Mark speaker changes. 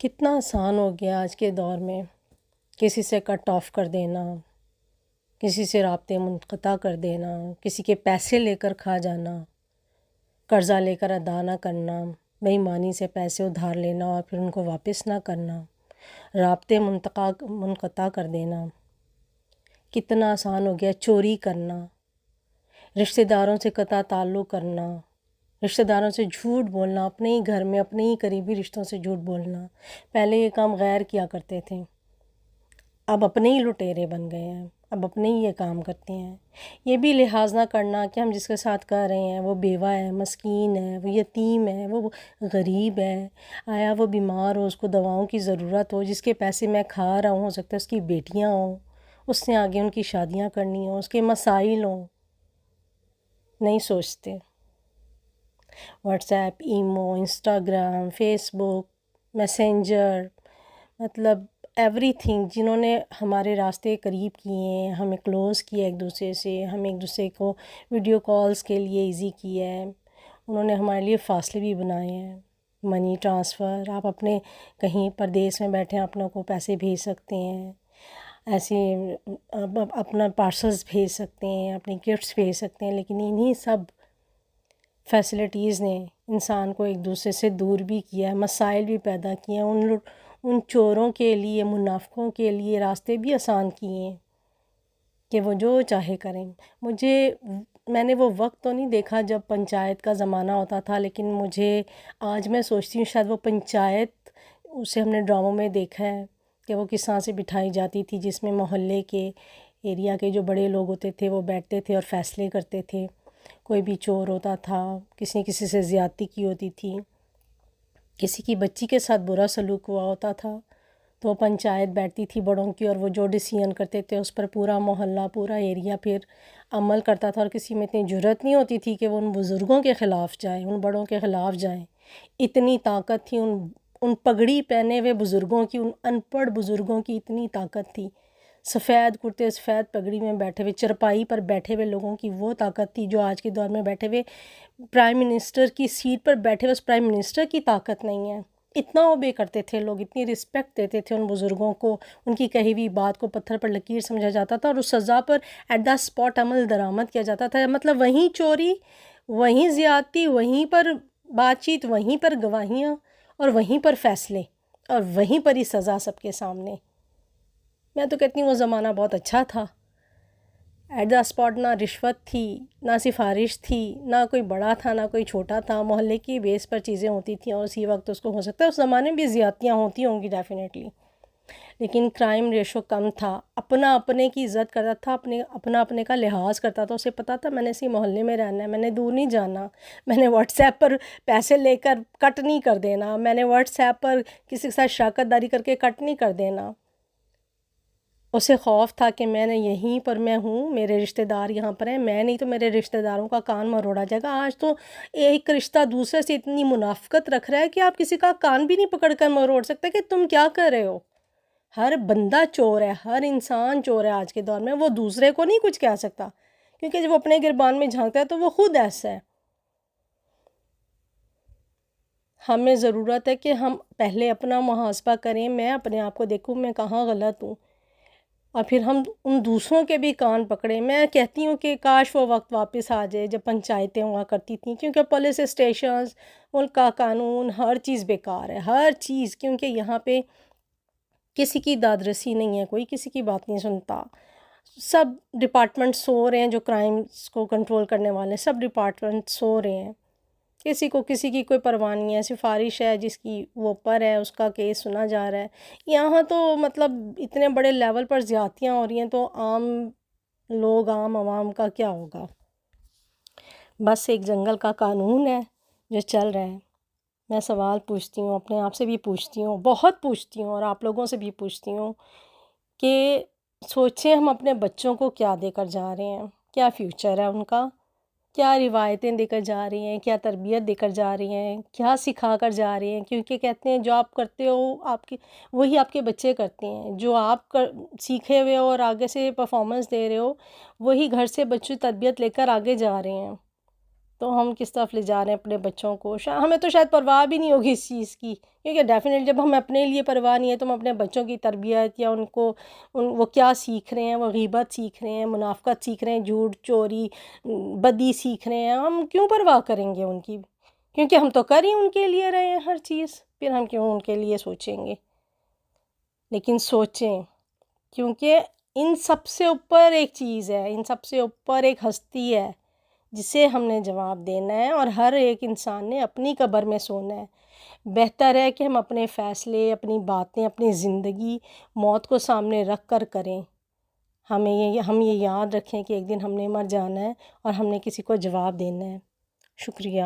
Speaker 1: کتنا آسان ہو گیا آج کے دور میں کسی سے کٹ آف کر دینا، کسی سے رابطے منقطع کر دینا، کسی کے پیسے لے کر کھا جانا، قرضہ لے کر ادا نہ کرنا، بے ایمانی سے پیسے ادھار لینا اور پھر ان کو واپس نہ کرنا، رابطے منقطع کر دینا۔ کتنا آسان ہو گیا چوری کرنا، رشتہ داروں سے قطع تعلق کرنا، رشتہ داروں سے جھوٹ بولنا، اپنے ہی گھر میں اپنے ہی قریبی رشتوں سے جھوٹ بولنا۔ پہلے یہ کام غیر کیا کرتے تھے، اب اپنے ہی لٹیرے بن گئے ہیں، اب اپنے ہی یہ کام کرتے ہیں۔ یہ بھی لحاظ نہ کرنا کہ ہم جس کے ساتھ کر رہے ہیں وہ بیوہ ہے، مسکین ہے، وہ یتیم ہے، وہ غریب ہے، آیا وہ بیمار ہو، اس کو دواؤں کی ضرورت ہو، جس کے پیسے میں کھا رہا ہوں، ہو سکتا ہے اس کی بیٹیاں ہوں، اس نے آگے ان کی شادیاں کرنی ہوں، اس کے مسائل ہوں، نہیں سوچتے۔ WhatsApp, imo, Instagram, Facebook, Messenger, مطلب ایوری تھنگ، جنہوں نے ہمارے راستے قریب کیے ہیں، ہمیں کلوز کیا ایک دوسرے سے، ہم ایک دوسرے کو ویڈیو کالز کے لیے ایزی کیا ہے، انہوں نے ہمارے لیے فاصلے بھی بنائے ہیں۔ منی ٹرانسفر، آپ اپنے کہیں پردیس میں بیٹھے ہیں اپنوں کو پیسے بھیج سکتے ہیں، ایسے اپنا پارسلز بھیج سکتے ہیں، اپنی گفٹس بھیج سکتے ہیں، لیکن انہی سب فیسلٹیز نے انسان کو ایک دوسرے سے دور بھی کیا ہے، مسائل بھی پیدا کیے ہیں، ان چوروں کے لیے، منافقوں کے لیے راستے بھی آسان کیے ہیں کہ وہ جو چاہے کریں۔ میں نے وہ وقت تو نہیں دیکھا جب پنچایت کا زمانہ ہوتا تھا، لیکن آج میں سوچتی ہوں شاید وہ پنچایت، اسے ہم نے ڈراموں میں دیکھا ہے کہ وہ کس طرح سے بٹھائی جاتی تھی، جس میں محلے کے ایریا کے جو بڑے لوگ ہوتے تھے وہ بیٹھتے تھے اور فیصلے کرتے تھے۔ کوئی بھی چور ہوتا تھا، کسی نے کسی سے زیادتی کی ہوتی تھی، کسی کی بچی کے ساتھ برا سلوک ہوا ہوتا تھا، تو وہ پنچایت بیٹھتی تھی بڑوں کی، اور وہ جو ڈیسیژن کرتے تھے اس پر پورا محلہ، پورا ایریا پھر عمل کرتا تھا، اور کسی میں اتنی جرأت نہیں ہوتی تھی کہ وہ ان بزرگوں کے خلاف جائیں، ان بڑوں کے خلاف جائیں۔ اتنی طاقت تھی ان پگڑی پہنے ہوئے بزرگوں کی، ان ان پڑھ بزرگوں کی اتنی طاقت تھی، سفید کرتے سفید پگڑی میں بیٹھے ہوئے، چرپائی پر بیٹھے ہوئے لوگوں کی وہ طاقت تھی جو آج کے دور میں بیٹھے ہوئے پرائم منسٹر کی سیٹ پر بیٹھے ہوئے اس پرائم منسٹر کی طاقت نہیں ہے۔ اتنا اوبے کرتے تھے لوگ، اتنی رسپیکٹ دیتے تھے ان بزرگوں کو، ان کی کہی ہوئی بات کو پتھر پر لکیر سمجھا جاتا تھا، اور اس سزا پر ایٹ دا اسپاٹ عمل درآمد کیا جاتا تھا۔ مطلب وہیں چوری، وہیں زیادتی، وہیں پر بات چیت، وہیں پر گواہیاں، اور وہیں پر فیصلے، اور وہیں پر ہی سزا سب کے سامنے۔ میں تو کہتی ہوں وہ زمانہ بہت اچھا تھا۔ ایٹ دا اسپاٹ نہ رشوت تھی، نہ سفارش تھی، نہ کوئی بڑا تھا نہ کوئی چھوٹا تھا، محلے کی بیس پر چیزیں ہوتی تھیں، اور اسی وقت اس کو ہو سکتا ہے اس زمانے میں بھی زیادتیاں ہوتی ہوں گی ڈیفینیٹلی، لیکن کرائم ریشو کم تھا، اپنا اپنے کی عزت کرتا تھا، اپنا اپنے کا لحاظ کرتا تھا، اسے پتہ تھا میں نے اسی محلے میں رہنا ہے، میں نے دور نہیں جانا، میں نے واٹس ایپ پر پیسے لے کر کٹ نہیں کر دینا، میں نے واٹس ایپ پر کسی کے ساتھ شراکت داری کر کے کٹ نہیں کر دینا۔ اسے خوف تھا کہ میں نے یہیں پر میں ہوں، میرے رشتہ دار یہاں پر ہیں، میں نہیں تو میرے رشتہ داروں کا کان مروڑا جائے گا۔ آج تو ایک رشتہ دوسرے سے اتنی منافقت رکھ رہا ہے کہ آپ کسی کا کان بھی نہیں پکڑ کر مروڑ سکتے کہ تم کیا کر رہے ہو۔ ہر بندہ چور ہے، ہر انسان چور ہے آج کے دور میں، وہ دوسرے کو نہیں کچھ کہہ سکتا، کیونکہ جب وہ اپنے گربان میں جھانکتا ہے تو وہ خود ایسا ہے۔ ہمیں ضرورت ہے کہ ہم پہلے اپنا محاسبہ کریں، میں اپنے آپ کو دیکھوں میں کہاں غلط ہوں، اور پھر ہم ان دوسروں کے بھی کان پکڑیں۔ میں کہتی ہوں کہ کاش وہ وقت واپس آ جائے جب پنچایتیں ہوا کرتی تھیں، کیونکہ پولیس اسٹیشنز، ملک کا قانون، ہر چیز بیکار ہے، ہر چیز، کیونکہ یہاں پہ کسی کی داد رسی نہیں ہے، کوئی کسی کی بات نہیں سنتا، سب ڈپارٹمنٹ سو رہے ہیں، جو کرائمز کو کنٹرول کرنے والے ہیں سب ڈپارٹمنٹ سو رہے ہیں، کسی کی کوئی پرواہ نہیں ہے، سفارش ہے جس کی وہ اوپر ہے، اس کا کیس سنا جا رہا ہے۔ یہاں تو مطلب اتنے بڑے لیول پر زیادتیاں ہو رہی ہیں، تو عام لوگ، عام عوام کا کیا ہوگا؟ بس ایک جنگل کا قانون ہے جو چل رہا ہے۔ میں سوال پوچھتی ہوں، اپنے آپ سے بھی پوچھتی ہوں، بہت پوچھتی ہوں، اور آپ لوگوں سے بھی پوچھتی ہوں کہ سوچیں ہم اپنے بچوں کو کیا دے کر جا رہے ہیں، کیا فیوچر ہے ان کا، کیا روایتیں دے کر جا رہی ہیں، کیا تربیت دے کر جا رہی ہیں، کیا سکھا کر جا رہی ہیں، کیونکہ کہتے ہیں جو آپ کرتے ہو وہی آپ کے بچے کرتے ہیں، جو آپ سیکھے ہوئے ہو اور آگے سے پرفارمنس دے رہے ہو، وہی گھر سے بچے تربیت لے کر آگے جا رہے ہیں۔ تو ہم کس طرف لے جا رہے ہیں اپنے بچوں کو. ہمیں تو شاید پرواہ بھی نہیں ہوگی اس چیز کی، کیونکہ ڈیفینیٹلی جب ہمیں اپنے لیے پرواہ نہیں ہے تو ہم اپنے بچوں کی تربیت یا ان کو وہ کیا سیکھ رہے ہیں، وہ غیبت سیکھ رہے ہیں، منافقت سیکھ رہے ہیں، جھوٹ چوری بدی سیکھ رہے ہیں، ہم کیوں پرواہ کریں گے ان کی؟ کیونکہ ہم تو کر ہی ان کے لیے رہے ہیں ہر چیز، پھر ہم کیوں ان کے لیے سوچیں گے؟ لیکن سوچیں، کیونکہ ان سب سے اوپر ایک چیز ہے، ان سب سے اوپر ایک ہستی ہے جسے ہم نے جواب دینا ہے، اور ہر ایک انسان نے اپنی قبر میں سونا ہے. بہتر ہے کہ ہم اپنے فیصلے، اپنی باتیں، اپنی زندگی موت کو سامنے رکھ کر کریں. ہم یہ یاد رکھیں کہ ایک دن ہم نے مر جانا ہے اور ہم نے کسی کو جواب دینا ہے. شکریہ.